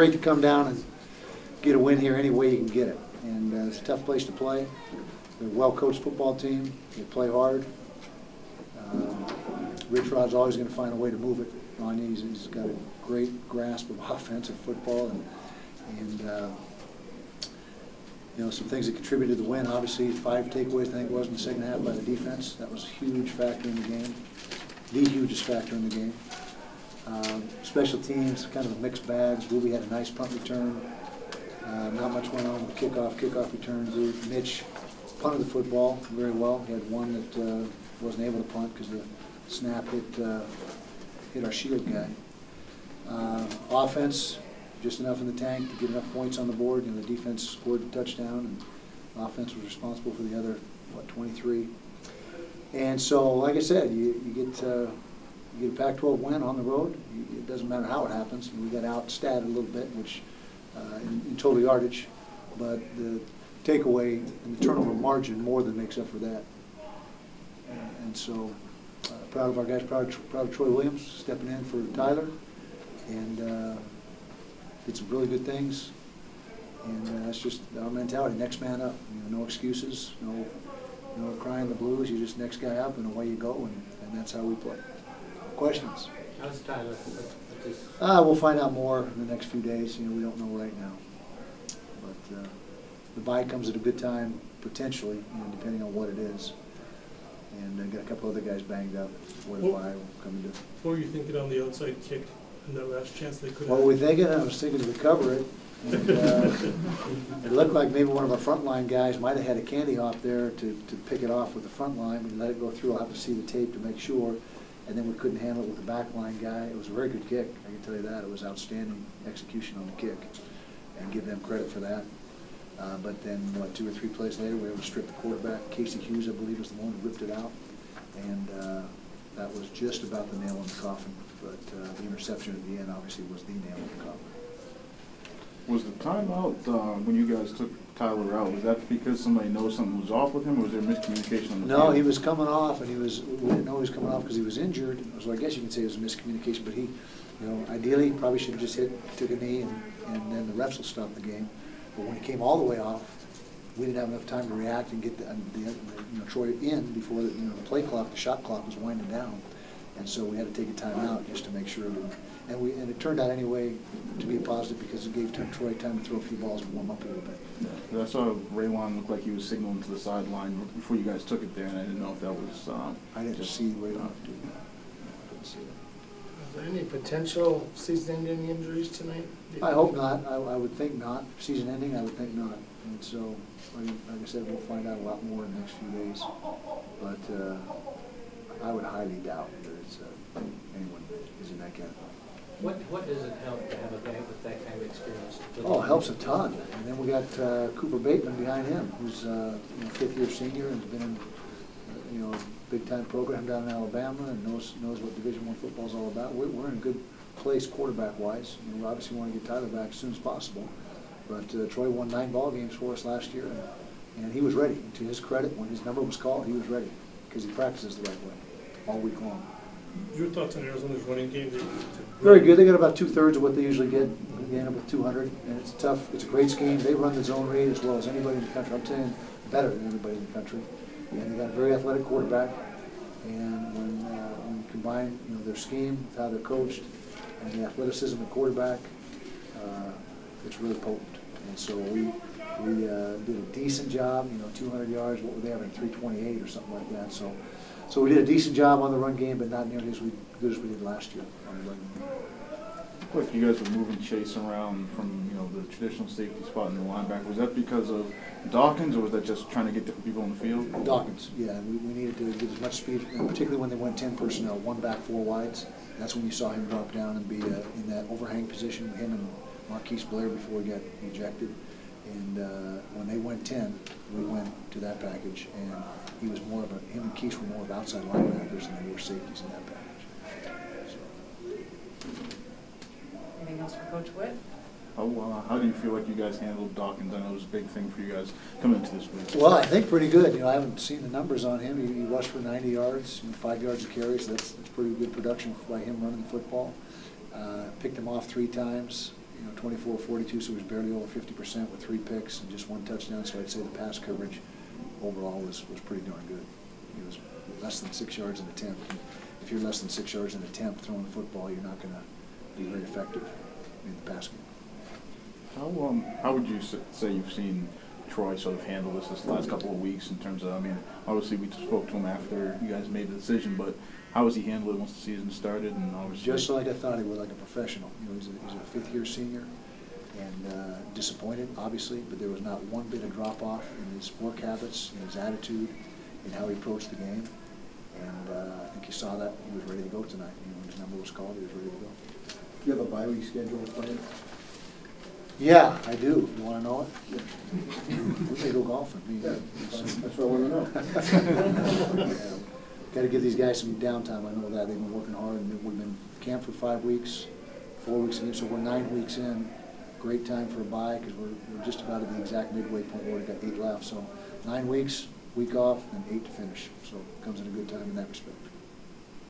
great to come down and get a win here any way you can get it. And it's a tough place to play. They're a well-coached football team. They play hard. Rich Rod's always going to find a way to move it on you. He's got a great grasp of offensive football, and you know, some things that contributed to the win. Obviously, 5 takeaways, I think it was in the second half by the defense. That was a huge factor in the game, the hugest factor in the game. Special teams, kind of a mixed bag. Ruby had a nice punt return. Not much went on with the kickoff returns. Mitch punted the football very well. He had one that wasn't able to punt because the snap hit our shield guy. Offense, just enough in the tank to get enough points on the board. You know, the defense scored the touchdown, and offense was responsible for the other, 23. And so, like I said, you get a Pac-12 win on the road. It doesn't matter how it happens. We got out-statted a little bit, which in total yardage, but the takeaway and the turnover margin more than makes up for that. And so, proud of our guys, proud of Troy Williams stepping in for Tyler, and did some really good things. And that's just our mentality: next man up. You know, no excuses, no crying the blues. You just next guy up, and away you go, and that's how we play. Questions? How's Tyler? We'll find out more in the next few days. You know, we don't know right now. But the bye comes at a good time, potentially, you know, depending on what it is. And I got a couple other guys banged up before the bye will come into. What were you thinking on the outside kick and that last chance they could have? What were we thinking? I was thinking to recover it. And, it looked like maybe one of our front line guys might have had a candy hop there to pick it off with the front line. We let it go through. I'll have to see the tape to make sure. And then we couldn't handle it with the back line guy. It was a very good kick, I can tell you that. It was outstanding execution on the kick, and give them credit for that. But then, 2 or 3 plays later, we were able to strip the quarterback. Casey Hughes, I believe, was the one who ripped it out. And that was just about the nail in the coffin. But the interception at the end, obviously, was the nail in the coffin. Was the timeout when you guys took Tyler out, was that because somebody knows something was off with him, or was there miscommunication on the field? No, he was coming off, and we didn't know he was coming off because he was injured. So I guess you can say it was a miscommunication, but he, you know, ideally he probably should have just took a knee, and then the refs will stop the game. But when he came all the way off, we didn't have enough time to react and get Troy in before the play clock, the shot clock was winding down. And so we had to take a timeout just to make sure. And it turned out anyway to be a positive because it gave Troy time to throw a few balls and warm up a little bit. Yeah. I saw Raylon look like he was signaling to the sideline before you guys took it there, and I didn't know if that was. I didn't see Raylon do that. Is there any potential season-ending injuries tonight? I hope not. I would think not. Season-ending, I would think not. And so, like I said, we'll find out a lot more in the next few days. But I would highly doubt that it's anyone is in that category. What does it help to have a guy with that kind of experience? Oh, it helps a ton. And then we got Cooper Bateman behind him, who's fifth-year senior and has been in a big-time program down in Alabama and knows what Division I football is all about. We're in a good place quarterback-wise. We obviously want to get Tyler back as soon as possible. But Troy won 9 ball games for us last year, and he was ready. To his credit, when his number was called, he was ready because he practices the right way all week long. Your thoughts on Arizona's running game? Very good. They got about 2/3 of what they usually get. They end up with 200, and it's tough. It's a great scheme. They run the zone read as well as anybody in the country. I'm saying better than anybody in the country. And they got a very athletic quarterback. And when you combine their scheme with how they're coached and the athleticism of the quarterback, it's really potent. And so we did a decent job. 200 yards. What were they having? 328 or something like that. So we did a decent job on the run game, but not nearly as good as we did last year on the run game. Like you guys were moving Chase around from the traditional safety spot in the linebacker. Was that because of Dawkins, or was that just trying to get different people on the field? Dawkins, yeah. We needed to get as much speed, and particularly when they went 10 personnel, 1 back, 4 wides. That's when you saw him drop down and be in that overhang position, him and Marquise Blair before he got ejected. And when they went 10, we went to that package, and he was more of him and Keith were more of outside linebackers than they were safeties in that package. Anything else for Coach Witt? How do you feel like you guys handled Dawkins? I know it was a big thing for you guys coming into this week. Well, I think pretty good. I haven't seen the numbers on him. He rushed for 90 yards, 5 yards of carries. So that's pretty good production by him running the football. Picked him off 3 times, 24-42, so he was barely over 50% with 3 picks and just 1 touchdown. So I'd say the pass coverage overall was pretty darn good. He was less than 6 yards an attempt. And if you're less than 6 yards an attempt throwing the football, you're not going to be very effective in the pass game. How would you say you've seen Troy sort of handle this last couple of weeks in terms of, I mean, obviously we spoke to him after you guys made the decision, but how has he handled it once the season started? And obviously just like I thought he would, like a professional. He's a 5th-year senior, and disappointed, obviously, but there was not one bit of drop-off in his work habits, in his attitude, in how he approached the game. And I think you saw that. He was ready to go tonight. When his number was called, he was ready to go. Do you have a bye week schedule planned? Yeah, I do. You want to know it? We may go golfing. That's what I want to know. Got to give these guys some downtime. I know that they've been working hard, and we've been camped for 5 weeks, 4 weeks in, so we're 9 weeks in. Great time for a bye because we're just about at the exact midway point where we've got 8 left. So 9 weeks, week off, and 8 to finish. So it comes at a good time in that respect.